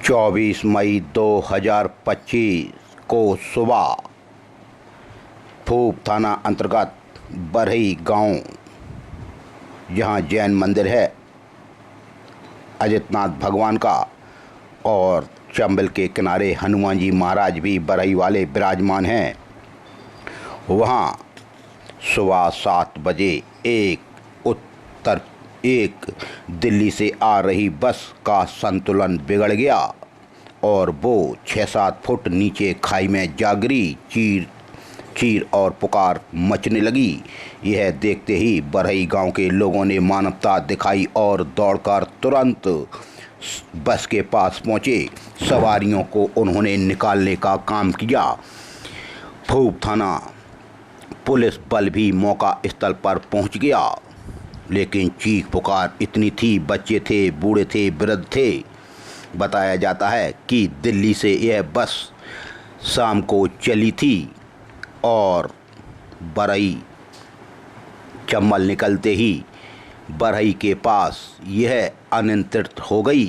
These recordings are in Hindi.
24 मई 2025 को सुबह फूप थाना अंतर्गत बरही गांव, जहां जैन मंदिर है अजितनाथ भगवान का, और चंबल के किनारे हनुमान जी महाराज भी बरही वाले विराजमान हैं। वहां सुबह 7 बजे एक दिल्ली से आ रही बस का संतुलन बिगड़ गया और वो 6-7 फुट नीचे खाई में जा गिरी। चीर और पुकार मचने लगी। यह देखते ही बरही गांव के लोगों ने मानवता दिखाई और दौड़कर तुरंत बस के पास पहुंचे। सवारियों को उन्होंने निकालने का काम किया। फूप थाना पुलिस बल भी मौका स्थल पर पहुंच गया, लेकिन चीख पुकार इतनी थी, बच्चे थे, बूढ़े थे, वृद्ध थे। बताया जाता है कि दिल्ली से यह बस शाम को चली थी और बरही चंबल निकलते ही बरही के पास यह अनियंत्रित हो गई,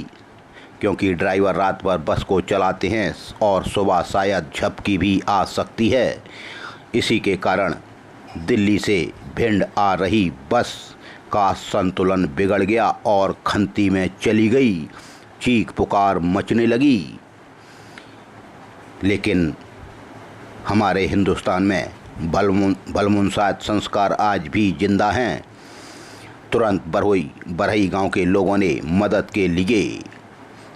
क्योंकि ड्राइवर रात भर बस को चलाते हैं और सुबह शायद झपकी भी आ सकती है। इसी के कारण दिल्ली से भिंड आ रही बस का संतुलन बिगड़ गया और खंती में चली गई। चीख पुकार मचने लगी। लेकिन हमारे हिंदुस्तान में भलमुनसात संस्कार आज भी जिंदा हैं। तुरंत बरही गांव के लोगों ने मदद के लिए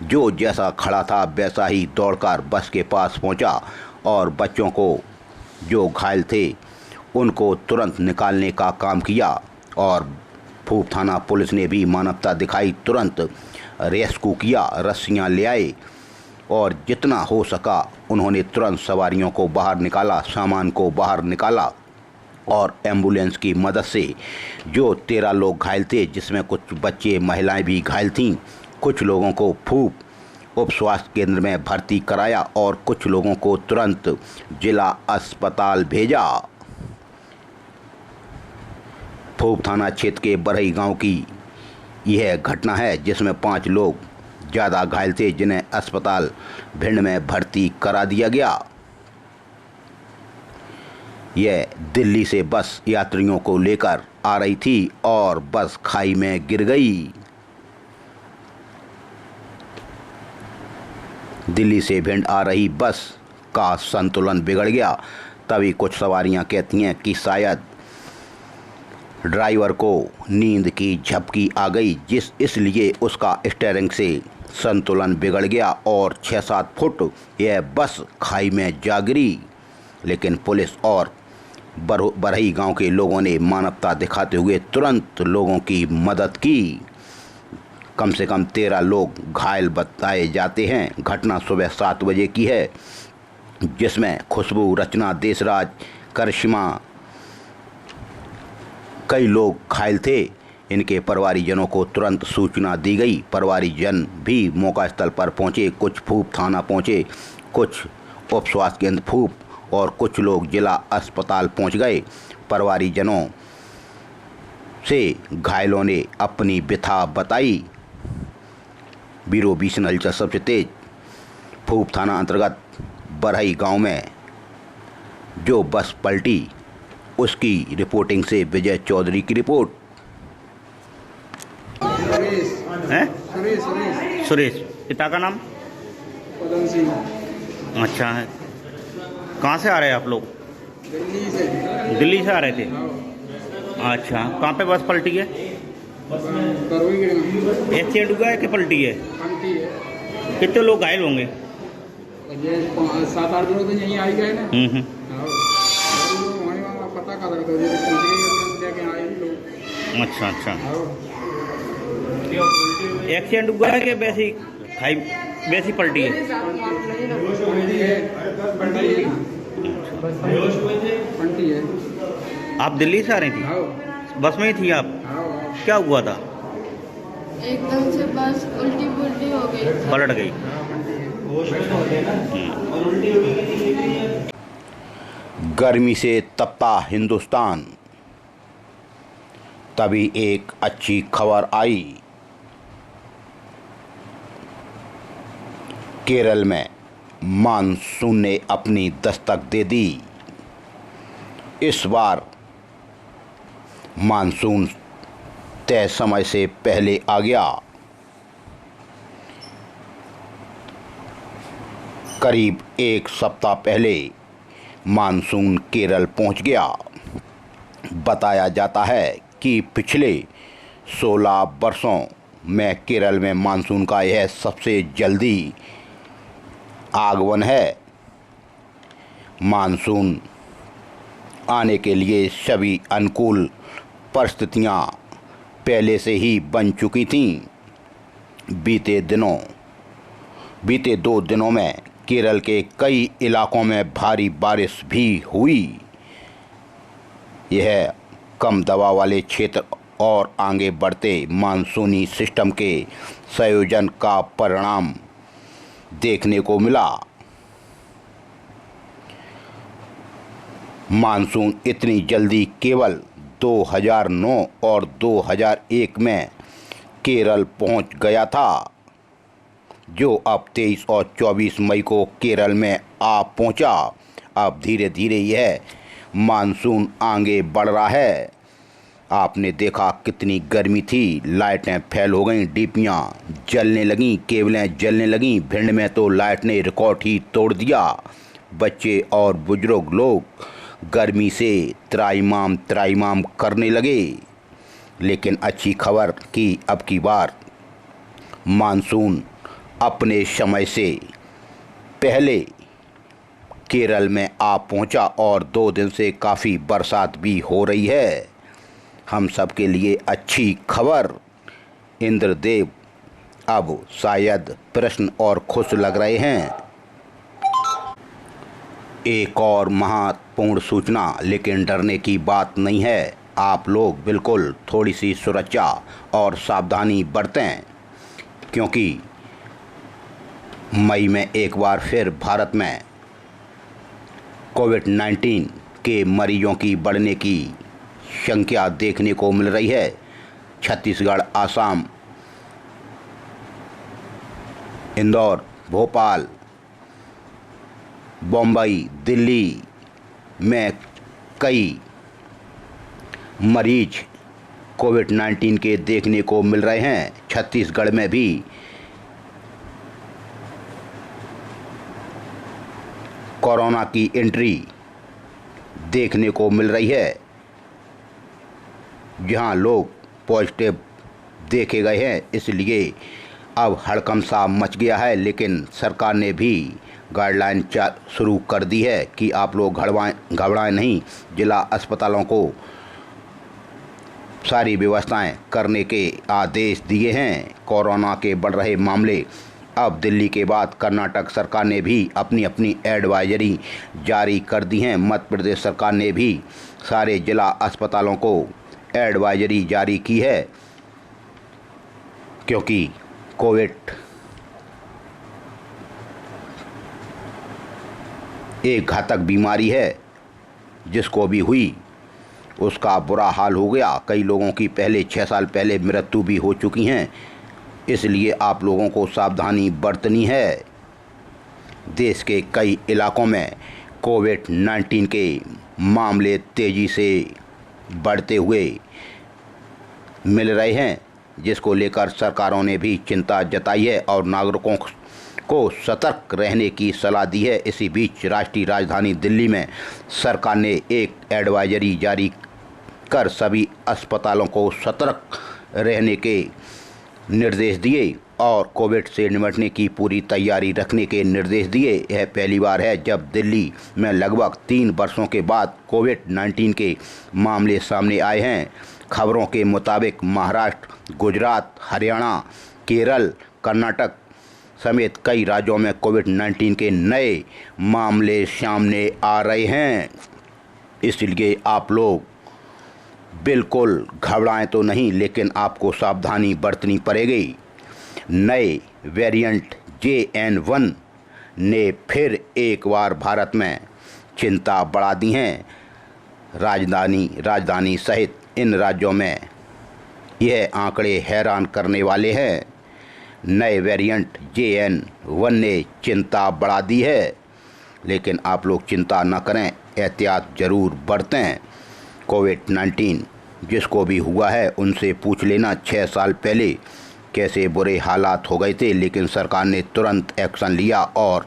जो जैसा खड़ा था वैसा ही दौड़कर बस के पास पहुंचा और बच्चों को जो घायल थे उनको तुरंत निकालने का काम किया। और फूप थाना पुलिस ने भी मानवता दिखाई, तुरंत रेस्क्यू किया, रस्सियां ले आए और जितना हो सका उन्होंने तुरंत सवारियों को बाहर निकाला, सामान को बाहर निकाला और एम्बुलेंस की मदद से जो 13 लोग घायल थे, जिसमें कुछ बच्चे महिलाएं भी घायल थीं, कुछ लोगों को फूप उप स्वास्थ्य केंद्र में भर्ती कराया और कुछ लोगों को तुरंत जिला अस्पताल भेजा। फूप थाना क्षेत्र के बरही गांव की यह घटना है, जिसमें 5 लोग ज़्यादा घायल थे, जिन्हें अस्पताल भिंड में भर्ती करा दिया गया। यह दिल्ली से बस यात्रियों को लेकर आ रही थी और बस खाई में गिर गई। दिल्ली से भिंड आ रही बस का संतुलन बिगड़ गया। तभी कुछ सवारियां कहती हैं कि शायद ड्राइवर को नींद की झपकी आ गई, इसलिए उसका स्टीयरिंग से संतुलन बिगड़ गया और 6-7 फुट यह बस खाई में जा गिरी। लेकिन पुलिस और बरही गांव के लोगों ने मानवता दिखाते हुए तुरंत लोगों की मदद की। कम से कम 13 लोग घायल बताए जाते हैं। घटना सुबह 7 बजे की है, जिसमें खुशबू, रचना, देशराज, करिश्मा, कई लोग घायल थे। इनके परिवारीजनों को तुरंत सूचना दी गई। परिवारीजन भी मौका स्थल पर पहुंचे। कुछ फूप थाना पहुंचे, कुछ उप स्वास्थ्य केंद्र फूप और कुछ लोग जिला अस्पताल पहुंच गए। परिवारीजनों से घायलों ने अपनी व्यथा बताई। ब्यूरो विजन हलचल सबसे तेज। फूप थाना अंतर्गत बरही गांव में जो बस पलटी, उसकी रिपोर्टिंग से विजय चौधरी की रिपोर्ट। सुरेश। पिता का नाम? पदम सिंह। अच्छा है। कहाँ से आ रहे हैं आप लोग? दिल्ली से। दिल्ली से आ रहे थे? अच्छा, कहाँ पे बस पलटी है? एक्सीडेंट हुआ है कि पलटी है? पलटी है। कितने लोग घायल होंगे? ये 7-8 लोग तो यहीं आई गए ना। पता कर रहे थे। अच्छा अच्छा। एक्सीडेंट हुआ है कि वैसी खाई वैसी पलटी है? पलटी है। आप दिल्ली से आ रही थी? बस में ही थी आप? क्या हुआ था? एकदम से बस उल्टी पुल्टी हो गई, पलट गई। गर्मी से तपता हिंदुस्तान, तभी एक अच्छी खबर आई। केरल में मानसून ने अपनी दस्तक दे दी। इस बार मानसून तय समय से पहले आ गया। करीब एक सप्ताह पहले मानसून केरल पहुंच गया। बताया जाता है कि पिछले 16 वर्षों में केरल में मानसून का यह सबसे जल्दी आगमन है। मानसून आने के लिए सभी अनुकूल परिस्थितियां पहले से ही बन चुकी थीं। बीते 2 दिनों में केरल के कई इलाकों में भारी बारिश भी हुई। यह कम दबाव वाले क्षेत्र और आगे बढ़ते मानसूनी सिस्टम के संयोजन का परिणाम देखने को मिला। मानसून इतनी जल्दी केवल 2009 और 2001 में केरल पहुंच गया था, जो अब 23 और 24 मई को केरल में आ पहुंचा। अब धीरे धीरे यह मानसून आगे बढ़ रहा है। आपने देखा कितनी गर्मी थी, लाइटें फेल हो गईं, डीपियाँ जलने लगीं, केबलें जलने लगीं। भिंड में तो लाइट ने रिकॉर्ड ही तोड़ दिया। बच्चे और बुजुर्ग लोग गर्मी से त्राहिमाम करने लगे। लेकिन अच्छी खबर कि अब की बार मानसून अपने समय से पहले केरल में आ पहुंचा और 2 दिन से काफ़ी बरसात भी हो रही है। हम सब के लिए अच्छी खबर। इंद्रदेव अब शायद प्रसन्न और खुश लग रहे हैं। एक और महत्वपूर्ण सूचना, लेकिन डरने की बात नहीं है। आप लोग बिल्कुल थोड़ी सी सुरक्षा और सावधानी बरतें, क्योंकि मई में एक बार फिर भारत में कोविड-19 के मरीजों की बढ़ने की संख्या देखने को मिल रही है। छत्तीसगढ़, आसाम, इंदौर, भोपाल, बम्बई, दिल्ली में कई मरीज कोविड-19 के देखने को मिल रहे हैं। छत्तीसगढ़ में भी कोरोना की एंट्री देखने को मिल रही है, जहां लोग पॉजिटिव देखे गए हैं। इसलिए अब हड़कंप सा मच गया है। लेकिन सरकार ने भी गाइडलाइन शुरू कर दी है कि आप लोग घबराएं नहीं। जिला अस्पतालों को सारी व्यवस्थाएं करने के आदेश दिए हैं। कोरोना के बढ़ रहे मामले, अब दिल्ली के बाद कर्नाटक सरकार ने भी अपनी एडवाइजरी जारी कर दी हैं। मध्य प्रदेश सरकार ने भी सारे जिला अस्पतालों को एडवाइजरी जारी की है, क्योंकि कोविड एक घातक बीमारी है। जिसको भी हुई उसका बुरा हाल हो गया। कई लोगों की पहले 6 साल पहले मृत्यु भी हो चुकी हैं। इसलिए आप लोगों को सावधानी बरतनी है। देश के कई इलाकों में कोविड-19 के मामले तेज़ी से बढ़ते हुए मिल रहे हैं, जिसको लेकर सरकारों ने भी चिंता जताई है और नागरिकों को सतर्क रहने की सलाह दी है। इसी बीच राष्ट्रीय राजधानी दिल्ली में सरकार ने एक एडवाइजरी जारी कर सभी अस्पतालों को सतर्क रहने के निर्देश दिए और कोविड से निपटने की पूरी तैयारी रखने के निर्देश दिए। यह पहली बार है जब दिल्ली में लगभग 3 वर्षों के बाद कोविड-19 के मामले सामने आए हैं। खबरों के मुताबिक महाराष्ट्र, गुजरात, हरियाणा, केरल, कर्नाटक समेत कई राज्यों में कोविड-19 के नए मामले सामने आ रहे हैं। इसलिए आप लोग बिल्कुल घबराएं तो नहीं, लेकिन आपको सावधानी बरतनी पड़ेगी। नए वेरिएंट JN1 ने फिर एक बार भारत में चिंता बढ़ा दी है। राजधानी सहित इन राज्यों में यह आंकड़े हैरान करने वाले हैं। नए वेरिएंट JN वन ने चिंता बढ़ा दी है। लेकिन आप लोग चिंता न करें, एहतियात ज़रूर बरतें। कोविड-19 जिसको भी हुआ है उनसे पूछ लेना 6 साल पहले कैसे बुरे हालात हो गए थे, लेकिन सरकार ने तुरंत एक्शन लिया और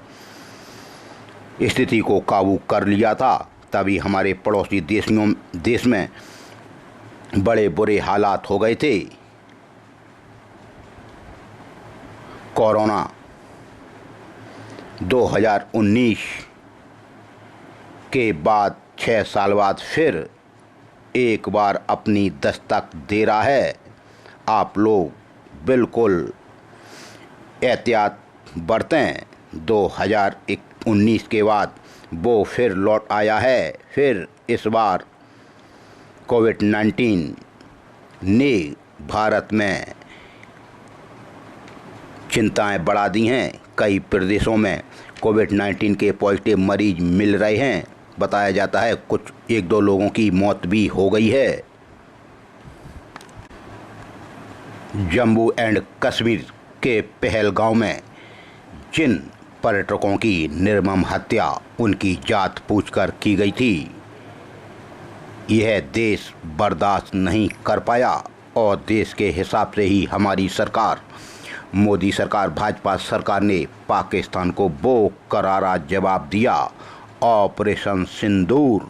स्थिति को काबू कर लिया था। तभी हमारे पड़ोसी देश में बड़े बुरे हालात हो गए थे। कोरोना 2019 के बाद 6 साल बाद फिर एक बार अपनी दस्तक दे रहा है। आप लोग बिल्कुल एहतियात बरतें। 2019 के बाद वो फिर लौट आया है। फिर इस बार कोविड-19 ने भारत में चिंताएं बढ़ा दी हैं। कई प्रदेशों में कोविड-19 के पॉजिटिव मरीज मिल रहे हैं। बताया जाता है कुछ 1-2 लोगों की मौत भी हो गई है। जम्मू एंड कश्मीर के पहलगांव में जिन पर्यटकों की निर्मम हत्या उनकी जात पूछकर की गई थी, यह देश बर्दाश्त नहीं कर पाया और देश के हिसाब से ही हमारी सरकार, मोदी सरकार, भाजपा सरकार ने पाकिस्तान को वो करारा जवाब दिया। ऑपरेशन सिंदूर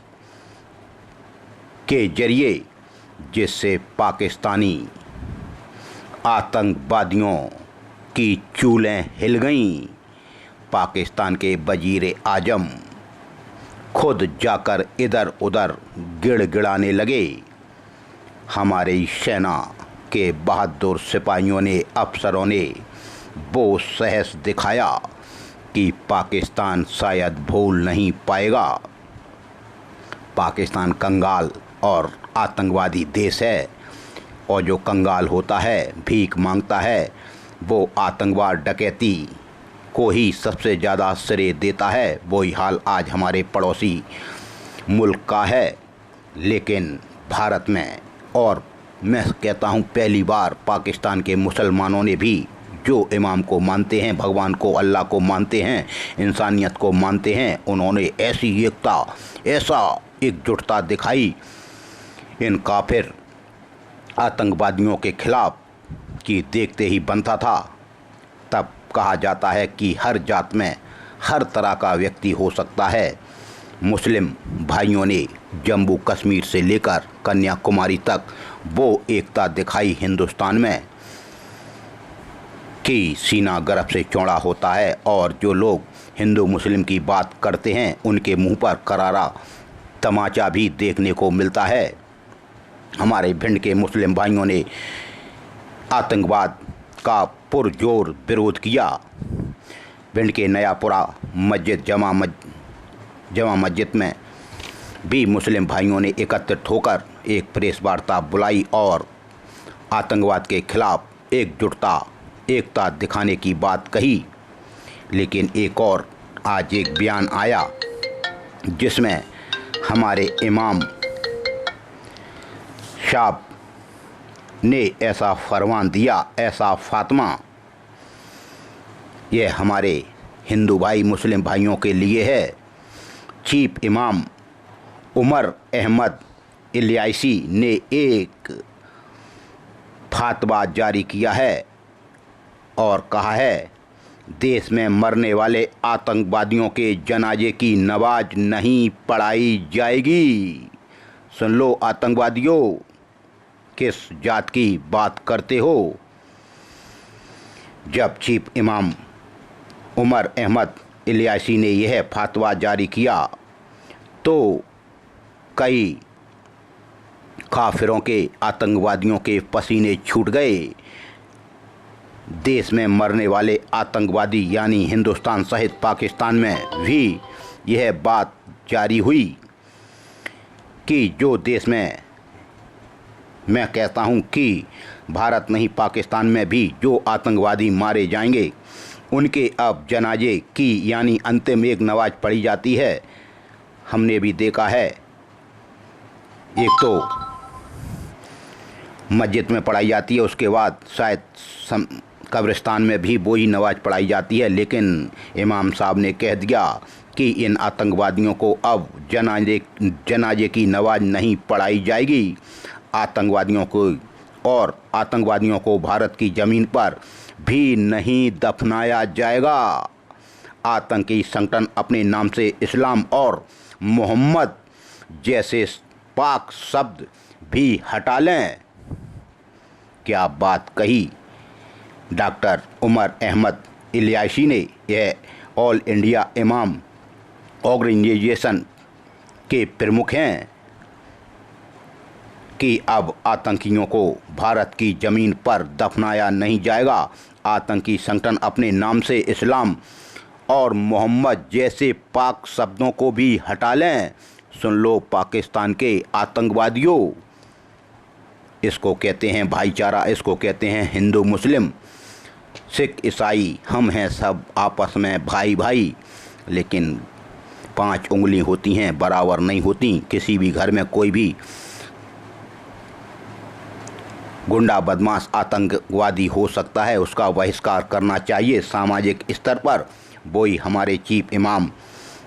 के जरिए, जिससे पाकिस्तानी आतंकवादियों की चूलें हिल गईं। पाकिस्तान के वजीर आजम खुद जाकर इधर उधर गिड़गिड़ाने लगे। हमारी सेना के बहादुर सिपाहियों ने, अफसरों ने वो साहस दिखाया कि पाकिस्तान शायद भूल नहीं पाएगा। पाकिस्तान कंगाल और आतंकवादी देश है, और जो कंगाल होता है, भीख मांगता है, वो आतंकवाद, डकैती को ही सबसे ज़्यादा श्रेय देता है। वही हाल आज हमारे पड़ोसी मुल्क का है। लेकिन भारत में, और मैं कहता हूँ पहली बार, पाकिस्तान के मुसलमानों ने भी, जो इमाम को मानते हैं, भगवान को, अल्लाह को मानते हैं, इंसानियत को मानते हैं, उन्होंने ऐसी एकता, ऐसा एकजुटता दिखाई इन काफिर आतंकवादियों के खिलाफ कि देखते ही बनता था। तब कहा जाता है कि हर जात में हर तरह का व्यक्ति हो सकता है। मुस्लिम भाइयों ने जम्मू कश्मीर से लेकर कन्याकुमारी तक वो एकता दिखाई हिंदुस्तान में कि सीना गर्भ से चौड़ा होता है। और जो लोग हिंदू मुस्लिम की बात करते हैं, उनके मुंह पर करारा तमाचा भी देखने को मिलता है। हमारे भिंड के मुस्लिम भाइयों ने आतंकवाद का पुरजोर विरोध किया। भिंड के नयापुरा मस्जिद, जमा मस्जिद में भी मुस्लिम भाइयों ने एकत्रित होकर एक प्रेस वार्ता बुलाई और आतंकवाद के खिलाफ एकता दिखाने की बात कही। लेकिन एक और आज एक बयान आया जिसमें हमारे इमाम साहब ने ऐसा फरमान दिया, ऐसा फातिमा, यह हमारे हिंदू भाई मुस्लिम भाइयों के लिए है। चीफ इमाम उमर अहमद इलियासी ने एक फातवा जारी किया है और कहा है, देश में मरने वाले आतंकवादियों के जनाजे की नमाज नहीं पढ़ाई जाएगी। सुन लो आतंकवादियों, किस जात की बात करते हो? जब चीफ इमाम उमर अहमद इलियासी ने यह फतवा जारी किया तो कई काफिरों के, आतंकवादियों के पसीने छूट गए। देश में मरने वाले आतंकवादी यानी हिंदुस्तान सहित पाकिस्तान में भी यह बात जारी हुई कि जो देश में, मैं कहता हूं कि भारत नहीं पाकिस्तान में भी जो आतंकवादी मारे जाएंगे उनके अब जनाजे की यानी अंतिम एक नमाज पढ़ी जाती है। हमने भी देखा है, एक तो मस्जिद में पढ़ाई जाती है, उसके बाद शायद कब्रिस्तान में भी वही नमाज पढ़ाई जाती है, लेकिन इमाम साहब ने कह दिया कि इन आतंकवादियों को अब जनाजे की नमाज नहीं पढ़ाई जाएगी। आतंकवादियों को भारत की ज़मीन पर भी नहीं दफनाया जाएगा। आतंकी संगठन अपने नाम से इस्लाम और मोहम्मद जैसे पाक शब्द भी हटा लें। क्या बात कही डॉक्टर उमर अहमद इलियासी ने। यह ऑल इंडिया इमाम ऑर्गेनाइजेशन के प्रमुख हैं कि अब आतंकियों को भारत की ज़मीन पर दफनाया नहीं जाएगा। आतंकी संगठन अपने नाम से इस्लाम और मोहम्मद जैसे पाक शब्दों को भी हटा लें। सुन लो पाकिस्तान के आतंकवादियों, इसको कहते हैं भाईचारा, इसको कहते हैं हिंदू मुस्लिम सिख ईसाई, हम हैं सब आपस में भाई भाई, लेकिन 5 उंगली होती हैं बराबर नहीं होती। किसी भी घर में कोई भी गुंडा बदमाश आतंकवादी हो सकता है, उसका बहिष्कार करना चाहिए सामाजिक स्तर पर। वही हमारे चीफ इमाम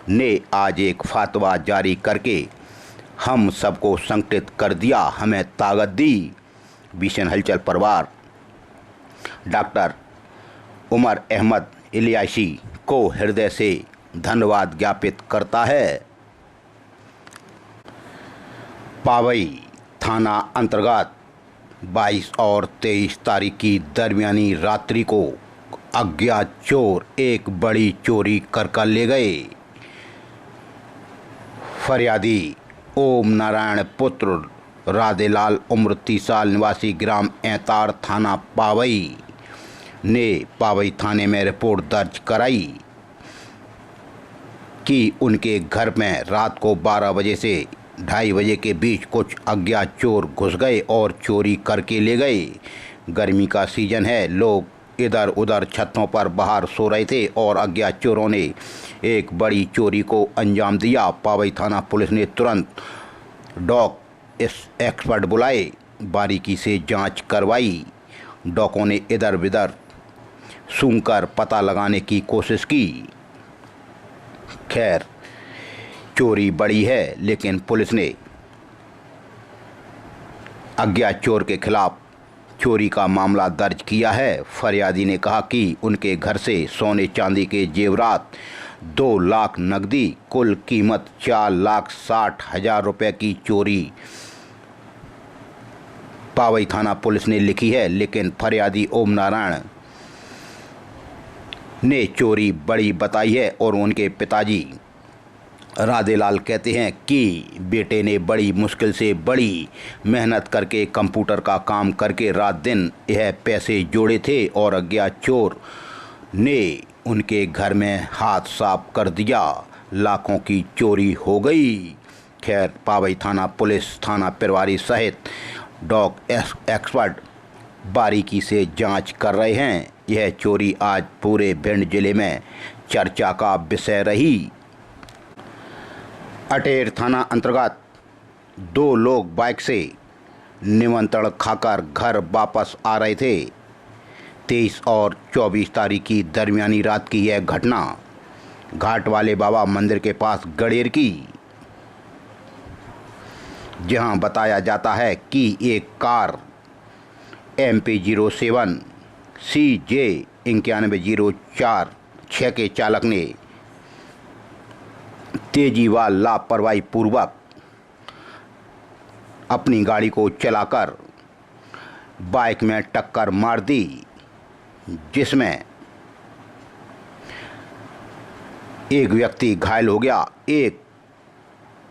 ने आज एक फतवा जारी करके हम सबको संगठित कर दिया, हमें ताकत दी। भीषण हलचल परिवार डॉक्टर उमर अहमद इलियासी को हृदय से धन्यवाद ज्ञापित करता है। पावई थाना अंतर्गत 22 और 23 तारीख की दरमियानी रात्रि को अज्ञात चोर एक बड़ी चोरी कर ले गए। फरियादी ओम नारायण पुत्र राधेलाल उम्र 30 साल निवासी ग्राम ऐतार थाना पावई ने पावई थाने में रिपोर्ट दर्ज कराई कि उनके घर में रात को 12 बजे से 2:30 बजे के बीच कुछ अज्ञात चोर घुस गए और चोरी करके ले गए। गर्मी का सीजन है, लोग इधर उधर छतों पर बाहर सो रहे थे और अज्ञात चोरों ने एक बड़ी चोरी को अंजाम दिया। पावई थाना पुलिस ने तुरंत डॉग एक्सपर्ट बुलाए, बारीकी से जांच करवाई। डॉगों ने इधर उधर सूंघकर पता लगाने की कोशिश की। खैर चोरी बड़ी है, लेकिन पुलिस ने अज्ञात चोर के खिलाफ चोरी का मामला दर्ज किया है। फरियादी ने कहा कि उनके घर से सोने चांदी के जेवरात, 2 लाख नकदी, कुल कीमत 4,60,000 रुपये की चोरी पावई थाना पुलिस ने लिखी है। लेकिन फरियादी ओम नारायण ने चोरी बड़ी बताई है और उनके पिताजी राधेलाल कहते हैं कि बेटे ने बड़ी मुश्किल से बड़ी मेहनत करके कंप्यूटर का काम करके रात दिन यह पैसे जोड़े थे और अज्ञात चोर ने उनके घर में हाथ साफ कर दिया, लाखों की चोरी हो गई। खैर पावई थाना पुलिस थाना प्रभारी सहित डॉग एक्सपर्ट बारीकी से जांच कर रहे हैं। यह चोरी आज पूरे भिंड जिले में चर्चा का विषय रही। अटेर थाना अंतर्गत 2 लोग बाइक से निमंत्रण खाकर घर वापस आ रहे थे। 23 और 24 तारीख की दरमियानी रात की यह घटना घाट वाले बाबा मंदिर के पास गड़ेर की, जहां बताया जाता है कि एक कार MP07 CJ 9104 के चालक ने तेजी व लापरवाही पूर्वक अपनी गाड़ी को चलाकर बाइक में टक्कर मार दी, जिसमें एक व्यक्ति घायल हो गया, एक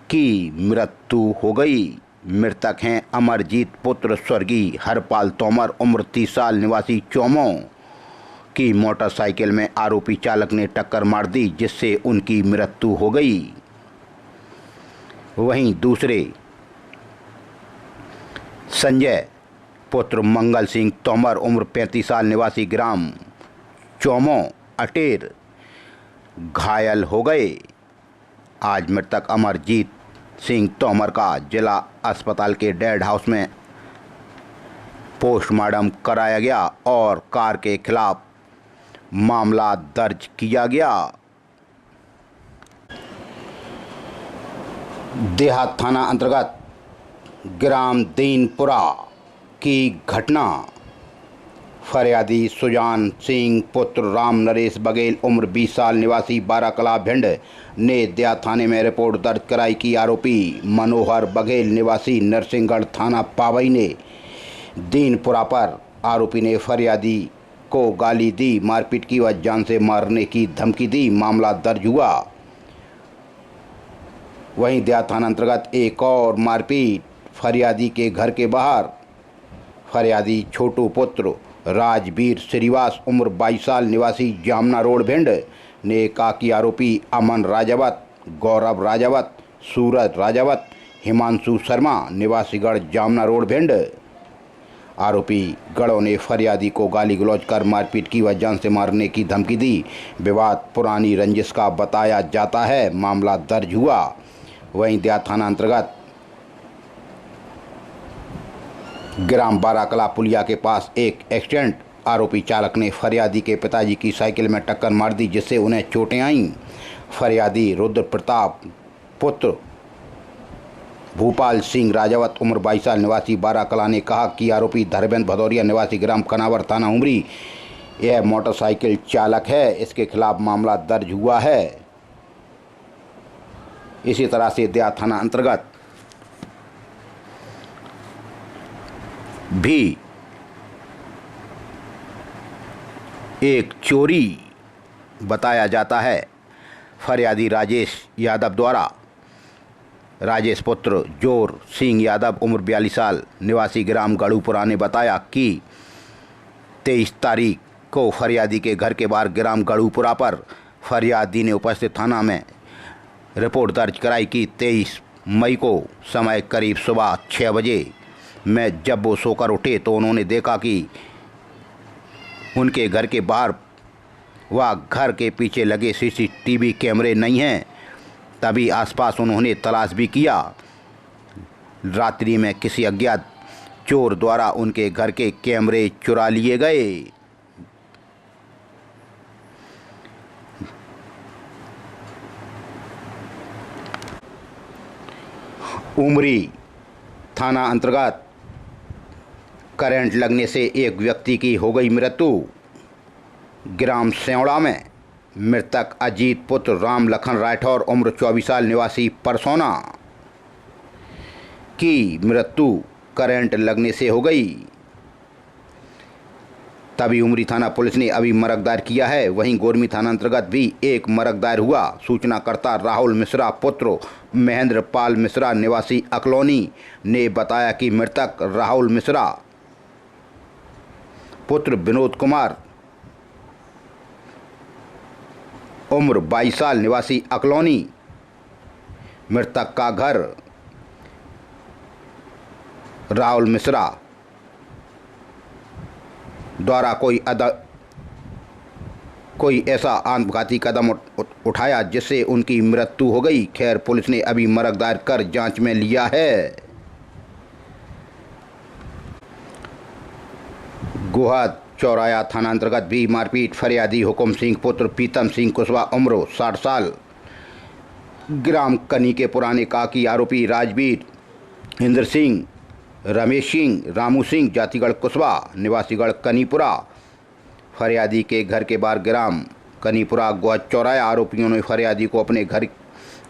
की मृत्यु हो गई। मृतक हैं अमरजीत पुत्र स्वर्गीय हरपाल तोमर उम्र 30 साल निवासी चौमो की मोटरसाइकिल में आरोपी चालक ने टक्कर मार दी, जिससे उनकी मृत्यु हो गई। वहीं दूसरे संजय पुत्र मंगल सिंह तोमर उम्र 35 साल निवासी ग्राम चौमो अटेर घायल हो गए। आज मृतक अमरजीत सिंह तोमर का जिला अस्पताल के डेड हाउस में पोस्टमार्टम कराया गया और कार के खिलाफ मामला दर्ज किया गया। देहात थाना अंतर्गत ग्राम दीनपुरा की घटना। फरियादी सुजान सिंह पुत्र राम नरेश बघेल उम्र 20 साल निवासी बाराकला भिंड ने देहात थाने में रिपोर्ट दर्ज कराई कि आरोपी मनोहर बघेल निवासी नरसिंहगढ़ थाना पावई ने दीनपुरा पर आरोपी ने फरियादी को गाली दी, मारपीट की व जान से मारने की धमकी दी। मामला दर्ज हुआ। वहीं देहात थाना अंतर्गत एक और मारपीट फरियादी के घर के बाहर। फरियादी छोटू पुत्र राजवीर श्रीवास उम्र 22 साल निवासी जामना रोड भिंड ने कहा कि आरोपी अमन राजावत, गौरव राजावत, सूरज राजावत, हिमांशु शर्मा निवासीगढ़ जामना रोड भिंड। आरोपी गढ़ों ने फरियादी को गाली गलौज कर मारपीट की व जान से मारने की धमकी दी। विवाद पुरानी रंजिश का बताया जाता है। मामला दर्ज हुआ। वहीं देहात थाना अंतर्गत ग्राम बाराकला पुलिया के पास एक एक्सीडेंट। आरोपी चालक ने फरियादी के पिताजी की साइकिल में टक्कर मार दी, जिससे उन्हें चोटें आईं। फरियादी रुद्र प्रताप पुत्र भूपाल सिंह राजावत उम्र 22 साल निवासी बाराकला ने कहा कि आरोपी धर्मेंद्र भदौरिया निवासी ग्राम कनावर थाना उमरी यह मोटरसाइकिल चालक है। इसके खिलाफ मामला दर्ज हुआ है। इसी तरह से देहात थाना अंतर्गत भी एक चोरी बताया जाता है। फरियादी राजेश यादव द्वारा राजेश पुत्र जोर सिंह यादव उम्र 42 साल निवासी ग्राम गढ़ूपुरा ने बताया कि 23 तारीख को फरियादी के घर के बाहर ग्राम गढ़ूपुरा पर फरियादी ने उपस्थित थाना में रिपोर्ट दर्ज कराई कि 23 मई को समय करीब सुबह 6 बजे में जब वो सोकर उठे तो उन्होंने देखा कि उनके घर के बाहर व घर के पीछे लगे सीसीटीवी कैमरे नहीं हैं। तभी आसपास उन्होंने तलाश भी किया। रात्रि में किसी अज्ञात चोर द्वारा उनके घर के कैमरे चुरा लिए गए। उमरी थाना अंतर्गत करंट लगने से एक व्यक्ति की हो गई मृत्यु। ग्राम सेवड़ा में मृतक अजीत पुत्र राम लखन राठौर उम्र 24 साल निवासी परसौना की मृत्यु करंट लगने से हो गई। तभी उमरी थाना पुलिस ने अभी मरग दायर किया है। वहीं गोरमी थाना अंतर्गत भी एक मरग दायर हुआ। सूचनाकर्ता राहुल मिश्रा पुत्र महेंद्र पाल मिश्रा निवासी अकलौनी ने बताया कि मृतक राहुल मिश्रा पुत्र विनोद कुमार उम्र 22 साल निवासी अकलौनी। मृतक का घर राहुल मिश्रा द्वारा कोई ऐसा आत्मघाती कदम उठाया जिससे उनकी मृत्यु हो गई। खैर, पुलिस ने अभी मरग दायर कर जांच में लिया है। गोहद चौराया थाना अंतर्गत भी मारपीट। फरियादी हुकुम सिंह पुत्र पीतम सिंह कुशवाहा उम्र 60 साल ग्राम कनी के पुराने का की आरोपी राजवीर इंद्र सिंह, रमेश सिंह, रामू सिंह जातिगढ़ कुशवाहा निवासीगढ़ कनीपुरा फरियादी के घर के बाहर ग्राम कनीपुरा गोहद चौराया। आरोपियों ने फरियादी को अपने घर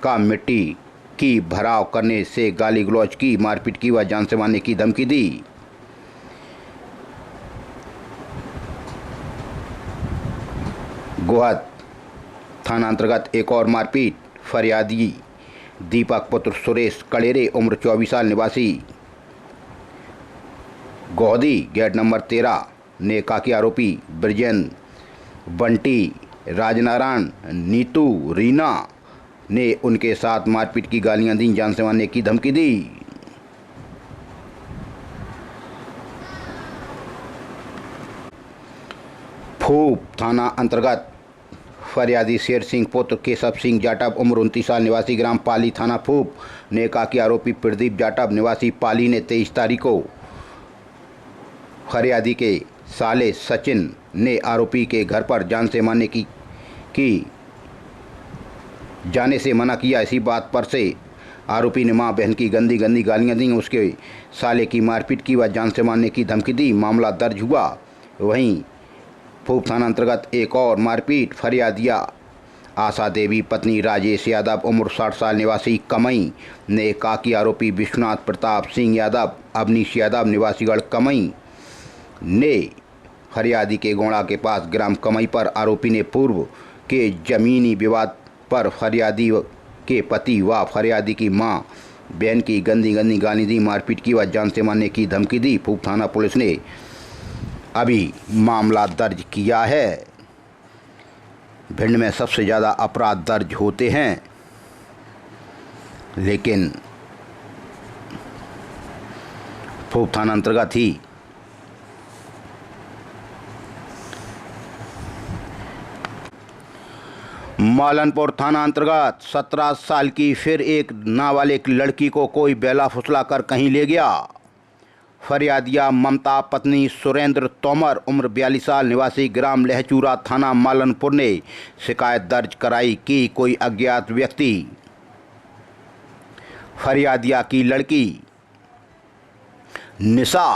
का मिट्टी की भराव करने से गाली गलौज की, मारपीट की व जान से मारने की धमकी दी। गोहद थाना अंतर्गत एक और मारपीट। फरियादी दीपक पुत्र सुरेश कड़ेरे उम्र 24 साल निवासी गोहदी गेट नंबर 13 ने कहा कि आरोपी ब्रजेन बंटी राजनारायण नीतू रीना ने उनके साथ मारपीट की गालियां दी, जान से मारने की धमकी दी। फूप थाना अंतर्गत फरियादी शेर सिंह पुत्र केशव सिंह जाटव उम्र 29 साल निवासी ग्राम पाली थाना फूप ने कहा कि आरोपी प्रदीप जाटव निवासी पाली ने 23 तारीख को फरियादी के साले सचिन ने आरोपी के घर पर जाने से मना किया। इसी बात पर से आरोपी ने मां बहन की गंदी गालियां दी, उसके साले की मारपीट की व जान से मारने की धमकी दी। मामला दर्ज हुआ। वहीं फूप थाना अंतर्गत एक और मारपीट। फरियादिया आशा देवी पत्नी राजेश यादव उम्र 60 साल निवासी कमई ने कहा कि आरोपी विश्वनाथ प्रताप सिंह यादव अवनीश यादव निवासीगढ़ कमई ने फरियादी के गोड़ा के पास ग्राम कमई पर आरोपी ने पूर्व के जमीनी विवाद पर फरियादी के पति व फरियादी की मां बहन की गंदी गाली दी, मारपीट की व जान से मारने की धमकी दी। फूप थाना पुलिस ने अभी मामला दर्ज किया है। भिंड में सबसे ज़्यादा अपराध दर्ज होते हैं, लेकिन फूप थाना अंतर्गत ही मालनपुर थाना अंतर्गत 17 साल की फिर एक नाबालिग लड़की को कोई बेला फुसला कर कहीं ले गया। फरियादिया ममता पत्नी सुरेंद्र तोमर उम्र 42 साल निवासी ग्राम लहचूरा थाना मालनपुर ने शिकायत दर्ज कराई कि कोई अज्ञात व्यक्ति फरियादिया की लड़की निशा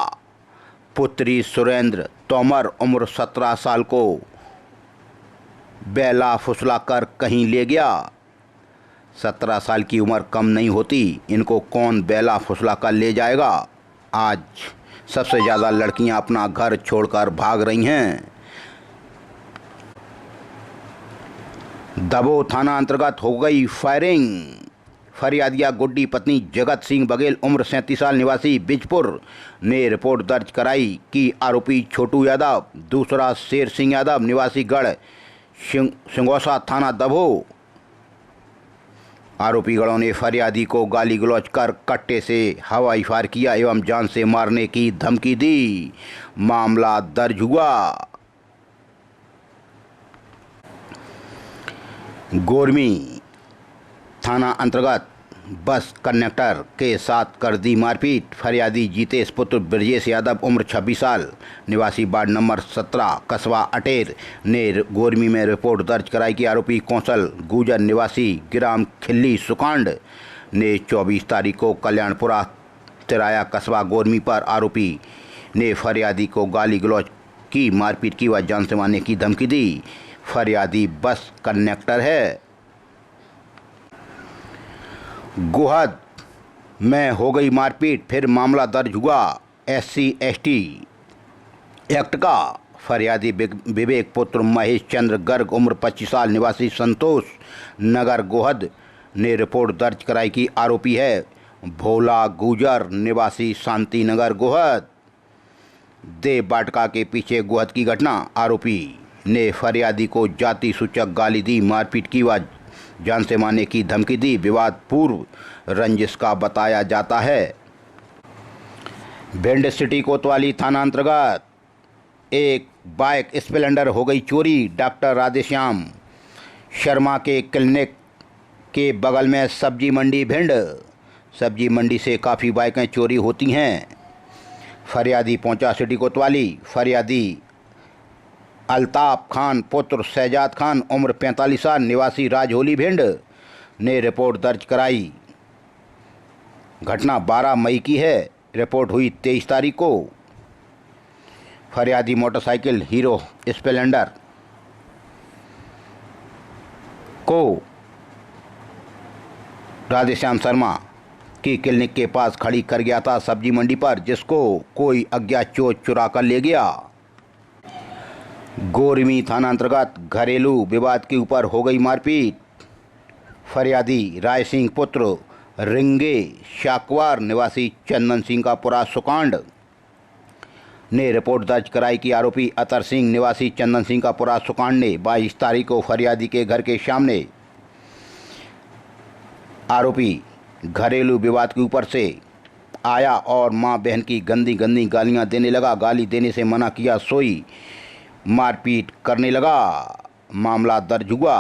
पुत्री सुरेंद्र तोमर उम्र 17 साल को बेला फुसला कर कहीं ले गया। 17 साल की उम्र कम नहीं होती, इनको कौन बेला फुसला कर ले जाएगा। आज सबसे ज़्यादा लड़कियां अपना घर छोड़कर भाग रही हैं। दबो थाना अंतर्गत हो गई फायरिंग। फरियादिया गुड्डी पत्नी जगत सिंह बघेल उम्र 37 साल निवासी बिजपुर ने रिपोर्ट दर्ज कराई कि आरोपी छोटू यादव दूसरा शेर सिंह यादव निवासी गढ़ सिंगोसा थाना दबो। आरोपी गढ़ों ने फरियादी को गाली गलौज कर कट्टे से हवाई फायर किया एवं जान से मारने की धमकी दी। मामला दर्ज हुआ। गोरमी थाना अंतर्गत बस कंडक्टर के साथ कर दी मारपीट। फरियादी जीतेश पुत्र ब्रजेश यादव उम्र 26 साल निवासी वार्ड नंबर 17 कस्बा अटेर ने गोरमी में रिपोर्ट दर्ज कराई कि आरोपी कौशल गुजर निवासी ग्राम खिल्ली सुकांड ने 24 तारीख को कल्याणपुरा तिराया कस्बा गोरमी पर आरोपी ने फरियादी को गाली गलौज की, मारपीट की व जान से मारने की धमकी दी। फरियादी बस कंडक्टर है। गोहद में हो गई मारपीट, फिर मामला दर्ज हुआ। SC/ST एक्ट का फरियादी विवेक पुत्र महेश चंद्र गर्ग उम्र 25 साल निवासी संतोष नगर गोहद ने रिपोर्ट दर्ज कराई कि आरोपी है भोला गुजर निवासी शांति नगर गोहद। देव बाटका के पीछे गोहद की घटना। आरोपी ने फरियादी को जाति सूचक गाली दी, मारपीट की व जान से मारने की धमकी दी। विवाद पूर्व रंजिश का बताया जाता है। भिंड सिटी कोतवाली थाना अंतर्गत एक बाइक स्प्लेंडर हो गई चोरी। डॉक्टर राधेश्याम शर्मा के क्लिनिक के बगल में सब्जी मंडी भिंड। सब्जी मंडी से काफ़ी बाइकें चोरी होती हैं। फरियादी पहुंचा सिटी कोतवाली। फरियादी अल्ताफ खान पुत्र शहजाद खान उम्र 45 साल निवासी राजहोली भिंड ने रिपोर्ट दर्ज कराई। घटना 12 मई की है। रिपोर्ट हुई 23 तारीख को। फरियादी मोटरसाइकिल हीरो स्प्लेंडर को राधेश्याम शर्मा की क्लिनिक के पास खड़ी कर गया था सब्जी मंडी पर, जिसको कोई अज्ञात चोर चुरा कर ले गया। गोरमी थाना अंतर्गत घरेलू विवाद के ऊपर हो गई मारपीट। फरियादी राय सिंह पुत्र रिंगे शाकवार निवासी चंदन सिंह का पुरा सुकांड ने रिपोर्ट दर्ज कराई कि आरोपी अतर सिंह निवासी चंदन सिंह का पुरा सुकांड ने 22 तारीख को फरियादी के घर के सामने आरोपी घरेलू विवाद के ऊपर से आया और मां बहन की गंदी गालियां देने लगा। गाली देने से मना किया, सोई मारपीट करने लगा। मामला दर्ज हुआ।